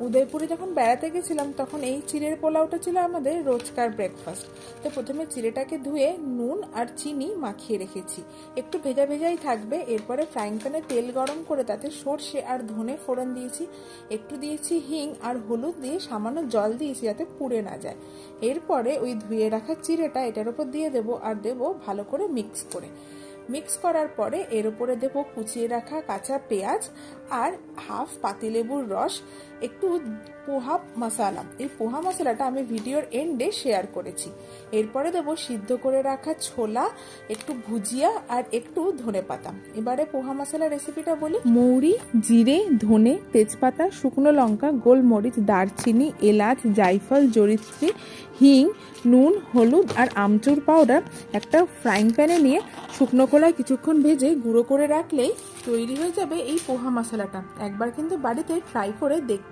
উদয়পুরে যখন বেড়াতে গেছিলাম তখন এই চিড়ের পোলাওটা ছিল আমাদের রোজকার ব্রেকফাস্ট। তো প্রথমে চিড়েটাকে ধুয়ে নুন আর চিনি মাখিয়ে রেখেছি, একটু ভেজা ভেজাই থাকবে। এরপরে ফ্রাইং প্যানে তেল গরম করে তাতে সর্ষে আর ধনে ফোড়ন দিয়েছি, একটু দিয়েছি হিং আর হলুদ দিয়ে সামান্য জল দিয়েছি যাতে পুড়ে না যায়। এরপরে ওই ধুয়ে রাখা চিড়েটা এটার উপর দিয়ে দেবো আর দেবো ভালো করে মিক্স করার পরে এর উপরে দেব কুচিয়ে রাখা কাঁচা পেঁয়াজ আর হাফ পাতিলেবুর রস, একটু পোহা মশলা। এই পোহা মশলাটা আমি ভিডিওর এন্ডে শেয়ার করেছি। এরপরে দেব সিদ্ধ করে রাখা ছোলা, একটু ভুজিয়া আর একটু ধনেপাতা। এবারে পোহা মশলা রেসিপিটা বলি। মৌরি, জিরে, ধনে, তেজপাতা, শুকনো লঙ্কা, গোলমরিচ, দারচিনি, এলাচ, জায়ফল, জয়িত্রী, হিং, নুন, হলুদ আর আমচুর পাউডার একটা ফ্রাইং প্যানে নিয়ে শুকনো খোলায় কিছুক্ষণ ভেজে গুঁড়ো করে রাখলেই তৈরি হয়ে যাবে এই পোহা মশলাটা। একবার কিন্তু বাড়িতে ট্রাই করে দেখতে